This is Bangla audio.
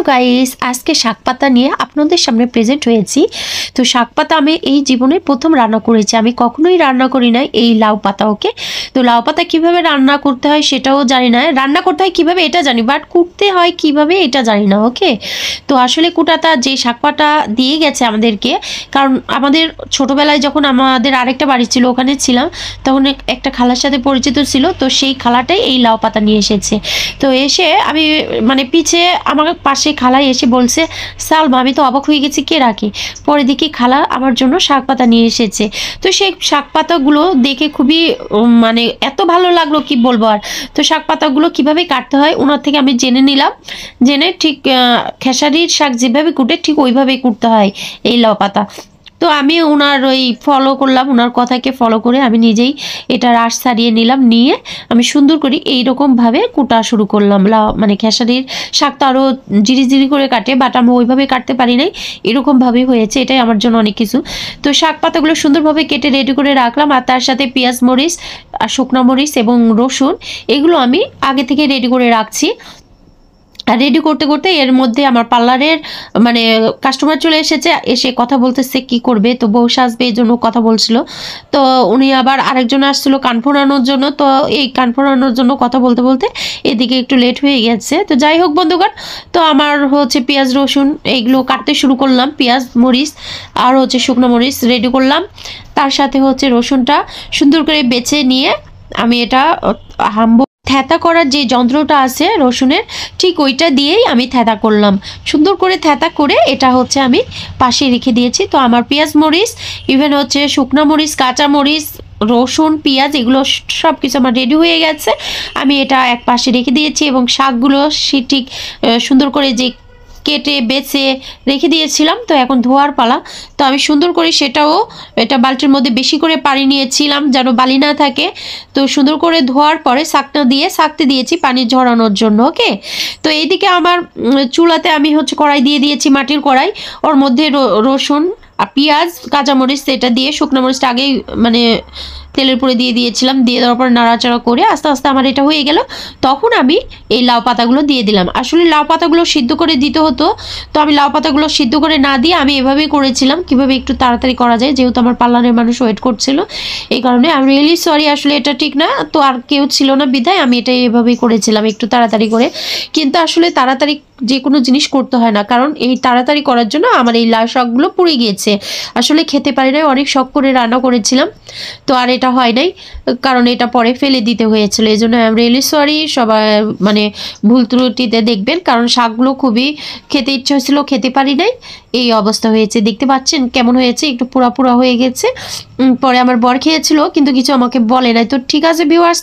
হ্যালো গাইস, আজকে শাক পাতা নিয়ে আপনাদের সামনে প্রেজেন্ট হয়েছি। তো শাক পাতা আমি এই জীবনে প্রথম রান্না করেছি। আমি কখনোই রান্না করি না এই লাউ পাতা। ওকে, তো লাউ পাতা কীভাবে রান্না করতে হয় সেটাও জানি না, রান্না করতে হয় কীভাবে এটা জানি, বাট কুটতে হয় কীভাবে এটা জানি না। ওকে, তো আসলে কুটাটা যে শাক পাতা দিয়ে গেছে আমাদেরকে, কারণ আমাদের ছোটোবেলায় যখন আমাদের আরেকটা বাড়ি ছিল ওখানে ছিলাম, তখন একটা খালার সাথে পরিচিত ছিল, তো সেই খালাটাই এই লাউ পাতা নিয়ে এসেছে। তো এসে আমি মানে পিছে আমার পাশে খালা এসে বলছে, সালমা, আমি তো অবাক হয়ে গেছি, কে রাখে। পরে দেখি খালা আমার জন্য শাক পাতা নিয়ে এসেছে। তো সেই শাক পাতাগুলো দেখে খুবই মানে এত ভালো লাগলো কি বলবো আর। তো শাক পাতাগুলো কীভাবে কাটতে হয় ওনার থেকে আমি জেনে নিলাম, জেনে ঠিক খেসারির শাক যেভাবে কুটে ঠিক ওইভাবেই কুটতে হয় এই লাউ পাতা। তো আমি ওনার ওই ফলো করলাম, ওনার কথাকে ফলো করে আমি নিজেই এটা রাশ ছাড়িয়ে নিলাম, নিয়ে আমি সুন্দর করে এইরকমভাবে কুটা শুরু করলাম। মানে খেসারির শাক তো আরও জিরি জিরি করে কাটে, বাট আমি ওইভাবে কাটতে পারি নাই, এরকমভাবেই হয়েছে, এটাই আমার জন্য অনেক কিছু। তো শাক পাতাগুলো সুন্দরভাবে কেটে রেডি করে রাখলাম, আর তার সাথে পেঁয়াজ মরিচ আর শুকনো মরিচ এবং রসুন এগুলো আমি আগে থেকে রেডি করে রাখছি। আর রেডি করতে করতে এর মধ্যে আমার পার্লারের মানে কাস্টমার চলে এসেছে, এসে কথা বলতেছে কি করবে, তো বউ সাজবে এই জন্য কথা বলছিল। তো উনি আবার আরেকজন আসছিল কান ফোড়ানোর জন্য, তো এই কান ফোড়ানোর জন্য কথা বলতে বলতে এদিকে একটু লেট হয়ে গেছে। তো যাই হোক বন্ধুগণ, তো আমার হচ্ছে পেঁয়াজ রসুন এইগুলো কাটতে শুরু করলাম, পেঁয়াজ মরিচ আর হচ্ছে শুকনো মরিচ রেডি করলাম, তার সাথে হচ্ছে রসুনটা সুন্দর করে বেছে নিয়ে আমি এটা থ্যাতা করার যে যন্ত্রটা আছে রসুনের, ঠিক ওইটা দিয়েই আমি থ্যাতা করলাম। সুন্দর করে থ্যাতা করে এটা হচ্ছে আমি পাশে রেখে দিয়েছি। তো আমার পেঁয়াজ মরিচ, ইভেন হচ্ছে শুকনো মরিচ, কাঁচা মরিচ, রসুন, পেঁয়াজ এগুলো সব কিছু আমার রেডি হয়ে গেছে। আমি এটা এক পাশে রেখে দিয়েছি এবং শাকগুলো সে ঠিক সুন্দর করে যে কেটে বেছে রেখে দিয়েছিলাম, তো এখন ধোয়ার পালা। তো আমি সুন্দর করে সেটাও এটা বালতির মধ্যে বেশি করে পানি নিয়েছিলাম যেন বালি না থাকে। তো সুন্দর করে ধোয়ার পরে শাকটা দিয়ে শাকতে দিয়েছি পানি ঝরানোর জন্য। ওকে, তো এইদিকে আমার চুলাতে আমি হচ্ছে কড়াই দিয়ে দিয়েছি, মাটির কড়াই, ওর মধ্যে রসুন আর পেঁয়াজ কাঁচামরিচ এটা দিয়ে শুকনো মরিচটা আগেই মানে তেলের উপরে দিয়ে দিয়েছিলাম, দিয়ে দেওয়ার পর নাড়াচাড়া করে আস্তে আস্তে আমার এটা হয়ে গেল। তখন আমি এই লাউ পাতাগুলো দিয়ে দিলাম। আসলে লাউ পাতাগুলো সিদ্ধ করে দিতে হতো, তো আমি লাউ পাতাগুলো সিদ্ধ করে না দিয়ে আমি এভাবেই করেছিলাম, কিভাবে একটু তাড়াতাড়ি করা যায়, যেহেতু আমার পার্লারের মানুষ ওয়েট করছিল, এই কারণে আমি রিয়েলি সরি, আসলে এটা ঠিক না, তো আর কেউ ছিল না বিধায় আমি এটা এভাবেই করেছিলাম একটু তাড়াতাড়ি করে। কিন্তু আসলে তাড়াতাড়ি যে কোনো জিনিস করতে হয় না, কারণ এই তাড়াতাড়ি করার জন্য আমার এই লাউ শাকগুলো পুড়ে গিয়েছে, আসলে খেতে পারি নাই, অনেক শখ করে রান্না করেছিলাম, তো আর এটা হয় নাই, কারণ এটা পরে ফেলে দিতে হয়েছিল। এই জন্য আই এম রিয়েলি সরি, সবাই মানে ভুল ত্রুটিতে দেখবেন, কারণ শাকগুলো খুবই খেতে ইচ্ছা হয়েছিল, খেতে পারি নাই, এই অবস্থা হয়েছে। দেখতে পাচ্ছেন কেমন হয়েছে, একটু পোড়া পোড়া হয়ে গেছে। পরে আমার বর খেয়েছিল কিন্তু কিছু আমাকে বলে নাই। তো ঠিক আছে ভিউয়ার্স।